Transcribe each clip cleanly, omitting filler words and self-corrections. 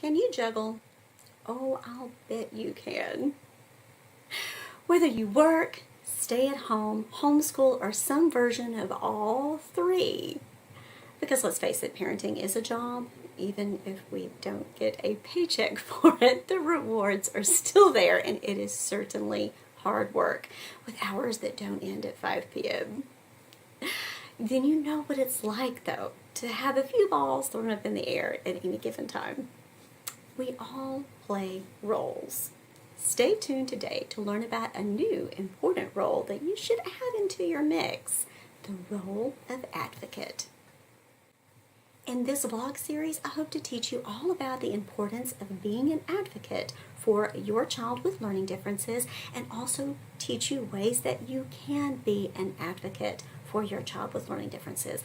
Can you juggle? Oh, I'll bet you can. Whether you work, stay at home, homeschool, or some version of all three. Because let's face it, parenting is a job. Even if we don't get a paycheck for it, the rewards are still there, and it is certainly hard work with hours that don't end at 5 p.m. Then you know what it's like, though, to have a few balls thrown up in the air at any given time. We all play roles. Stay tuned today to learn about a new important role that you should add into your mix, the role of advocate. In this vlog series, I hope to teach you all about the importance of being an advocate for your child with learning differences, and also teach you ways that you can be an advocate for your child with learning differences,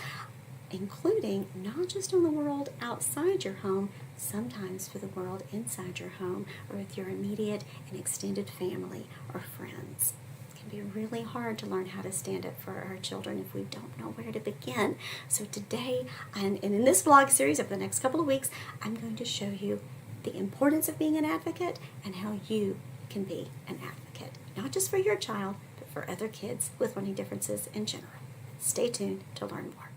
including not just on the world outside your home, sometimes for the world inside your home or with your immediate and extended family or friends. It can be really hard to learn how to stand up for our children if we don't know where to begin. So today, and in this vlog series over the next couple of weeks, I'm going to show you the importance of being an advocate and how you can be an advocate, not just for your child, but for other kids with learning differences in general. Stay tuned to learn more.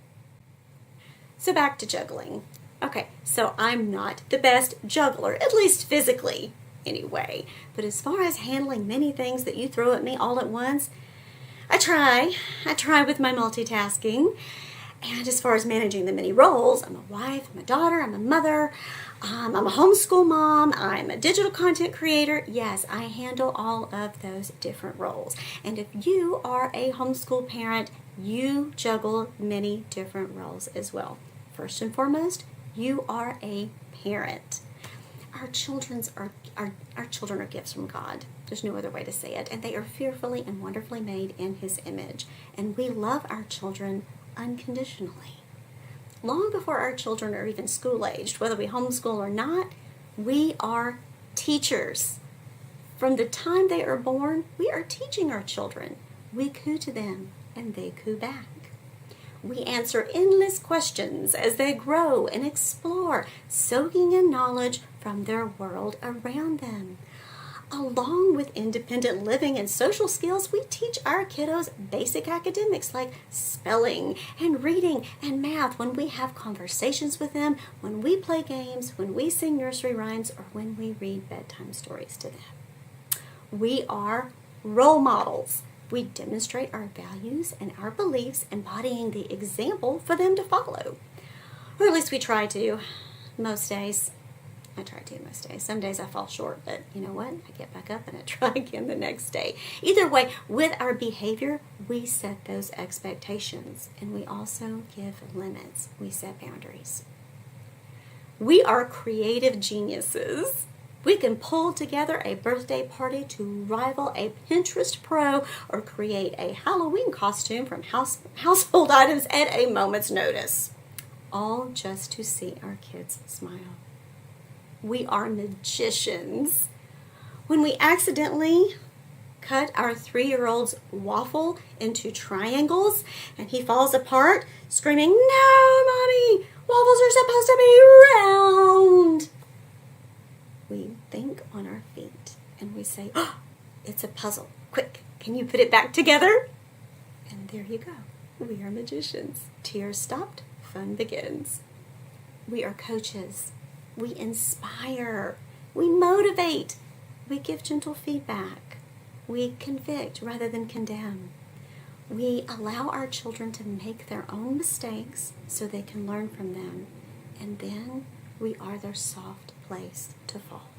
So back to juggling. Okay, so I'm not the best juggler, at least physically anyway. But as far as handling many things that you throw at me all at once, I try with my multitasking. And as far as managing the many roles, I'm a wife, I'm a daughter, I'm a mother, I'm a homeschool mom, I'm a digital content creator. Yes, I handle all of those different roles. And if you are a homeschool parent, you juggle many different roles as well. First and foremost, you are a parent. Our children are gifts from God. There's no other way to say it. And they are fearfully and wonderfully made in His image. And we love our children unconditionally. Long before our children are even school-aged, whether we homeschool or not, we are teachers. From the time they are born, we are teaching our children. We coo to them, and they coo back. We answer endless questions as they grow and explore, soaking in knowledge from their world around them. Along with independent living and social skills, we teach our kiddos basic academics like spelling and reading and math when we have conversations with them, when we play games, when we sing nursery rhymes, or when we read bedtime stories to them. We are role models. We demonstrate our values and our beliefs, embodying the example for them to follow. Or at least we try to, most days. I try to most days. Some days I fall short, but you know what? I get back up and I try again the next day. Either way, with our behavior, we set those expectations, and we also give limits. We set boundaries. We are creative geniuses. We can pull together a birthday party to rival a Pinterest pro, or create a Halloween costume from household items at a moment's notice. All just to see our kids smile. We are magicians. When we accidentally cut our 3-year-old's waffle into triangles and he falls apart, screaming, "No, Mommy! Waffles are supposed to be round!" We think on our feet and we say, "Oh, it's a puzzle. Quick, can you put it back together?" And there you go. We are magicians. Tears stopped, fun begins. We are coaches. We inspire. We motivate. We give gentle feedback. We convict rather than condemn. We allow our children to make their own mistakes so they can learn from them. And then we are their soft place to fall.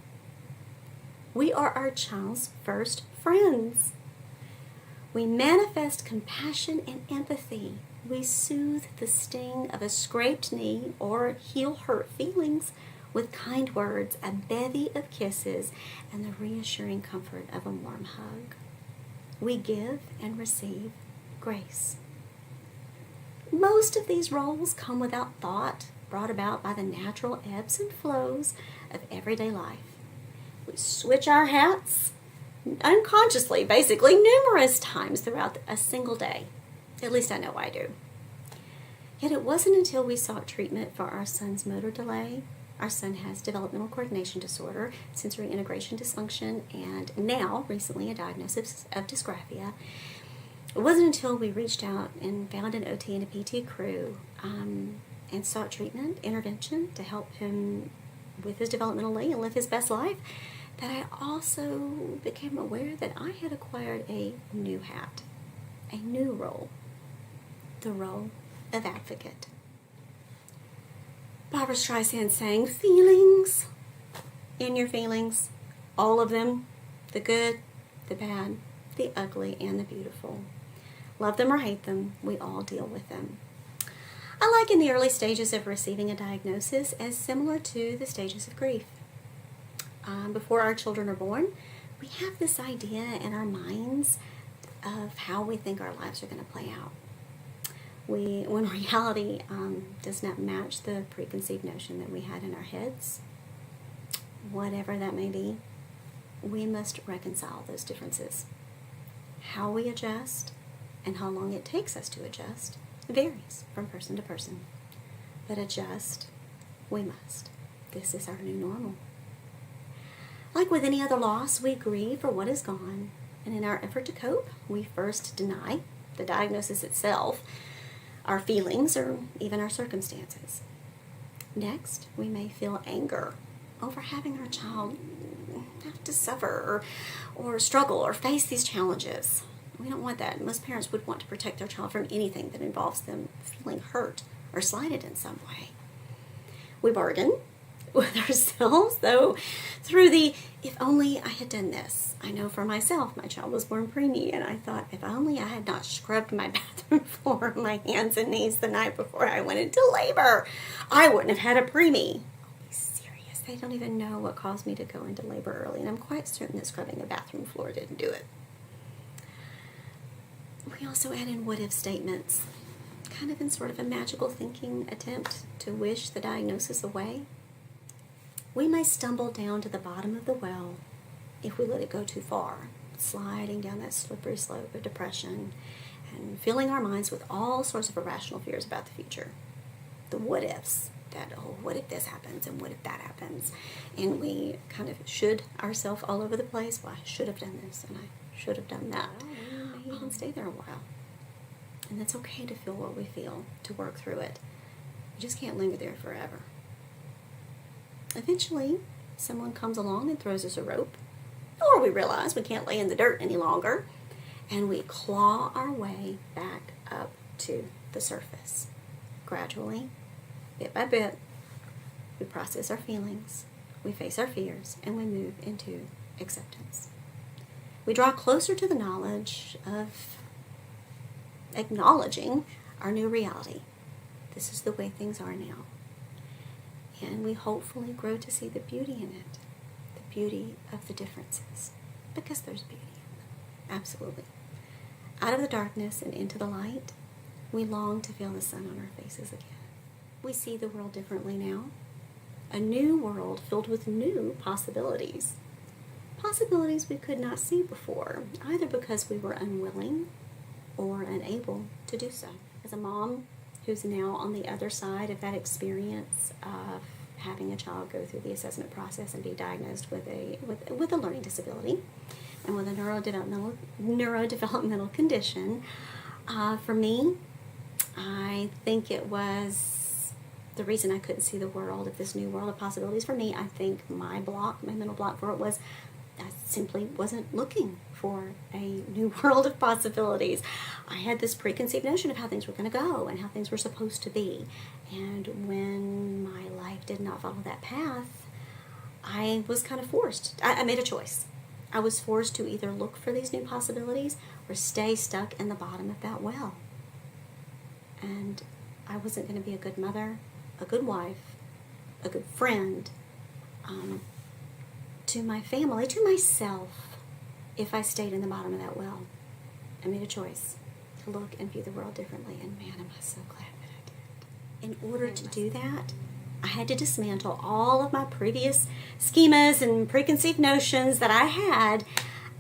We are our child's first friends. We manifest compassion and empathy. We soothe the sting of a scraped knee or heal hurt feelings with kind words, a bevy of kisses, and the reassuring comfort of a warm hug. We give and receive grace. Most of these roles come without thought, brought about by the natural ebbs and flows of everyday life. We switch our hats unconsciously, basically, numerous times throughout a single day. At least I know I do. Yet it wasn't until we sought treatment for our son's motor delay Our son has developmental coordination disorder, sensory integration dysfunction, and now, recently, a diagnosis of dysgraphia. It wasn't until we reached out and found an OT and a PT crew and sought treatment, intervention to help him with his developmentally and live his best life that I also became aware that I had acquired a new hat, a new role, the role of advocate. Barbra Streisand sang, feelings, in your feelings, all of them, the good, the bad, the ugly, and the beautiful. Love them or hate them, we all deal with them. I liken the early stages of receiving a diagnosis as similar to the stages of grief. Before our children are born, we have this idea in our minds of how we think our lives are going to play out. When reality does not match the preconceived notion that we had in our heads, whatever that may be, we must reconcile those differences. How we adjust and how long it takes us to adjust varies from person to person. But adjust, we must. This is our new normal. Like with any other loss, we grieve for what is gone, and in our effort to cope, we first deny the diagnosis itself, our feelings, or even our circumstances. Next, we may feel anger over having our child have to suffer or struggle or face these challenges. We don't want that. Most parents would want to protect their child from anything that involves them feeling hurt or slighted in some way. We bargain with ourselves, though, through the, if only I had done this. I know for myself, my child was born preemie, and I thought, if only I had not scrubbed my bathroom floor on my hands and knees the night before I went into labor, I wouldn't have had a preemie. I'll be serious. They don't even know what caused me to go into labor early, and I'm quite certain that scrubbing a bathroom floor didn't do it. We also add in what-if statements, kind of in sort of a magical thinking attempt to wish the diagnosis away. We may stumble down to the bottom of the well if we let it go too far, sliding down that slippery slope of depression and filling our minds with all sorts of irrational fears about the future. The what-ifs, that, oh, what if this happens and what if that happens? And we kind of should ourselves all over the place. Well, I should have done this and I should have done that. We may even stay there a while. And it's okay to feel what we feel, to work through it. You just can't linger there forever. Eventually, someone comes along and throws us a rope, or we realize we can't lay in the dirt any longer, and we claw our way back up to the surface. Gradually, bit by bit, we process our feelings, we face our fears, and we move into acceptance. We draw closer to the knowledge of acknowledging our new reality. This is the way things are now. And we hopefully grow to see the beauty in it, the beauty of the differences, because there's beauty in them, absolutely. Out of the darkness and into the light, we long to feel the sun on our faces again. We see the world differently now, a new world filled with new possibilities. Possibilities we could not see before, either because we were unwilling or unable to do so. As a mom who's now on the other side of that experience of having a child go through the assessment process and be diagnosed with a learning disability and with a neurodevelopmental condition, for me, I think it was the reason I couldn't see the world of this new world of possibilities. For me, I think my mental block for it was I simply wasn't looking for a new world of possibilities. I had this preconceived notion of how things were going to go and how things were supposed to be. And when my life did not follow that path, I was kind of forced. I made a choice. I was forced to either look for these new possibilities or stay stuck in the bottom of that well. And I wasn't going to be a good mother, a good wife, a good friend, to my family, to myself, if I stayed in the bottom of that well. I made a choice to look and view the world differently, and man, am I so glad that I did. In order to do that, I had to dismantle all of my previous schemas and preconceived notions that I had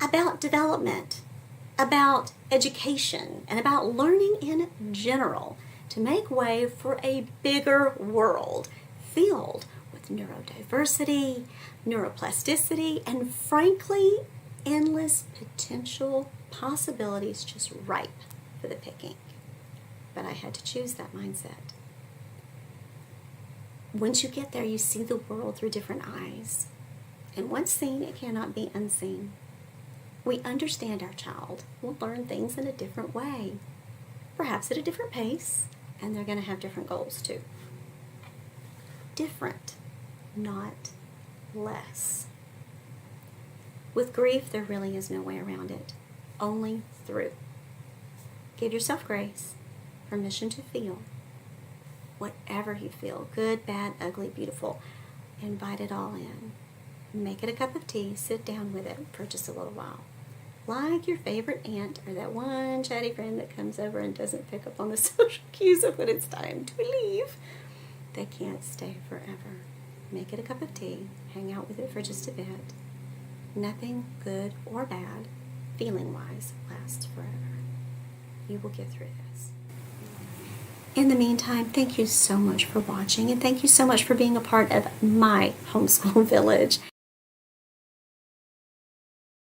about development, about education, and about learning in general to make way for a bigger world filled with with neurodiversity, neuroplasticity, and frankly, endless potential possibilities just ripe for the picking. But I had to choose that mindset. Once you get there, you see the world through different eyes. And once seen, it cannot be unseen. We understand our child will learn things in a different way, perhaps at a different pace, and they're going to have different goals too. Different, not less. With grief, there really is no way around it, only through. Give yourself grace, permission to feel whatever you feel, good, bad, ugly, beautiful. Invite it all in. Make it a cup of tea, sit down with it for just a little while. Like your favorite aunt or that one chatty friend that comes over and doesn't pick up on the social cues of when it's time to leave. They can't stay forever. Make it a cup of tea, hang out with it for just a bit. Nothing good or bad, feeling-wise, lasts forever. You will get through this. In the meantime, thank you so much for watching, and thank you so much for being a part of my homeschool village.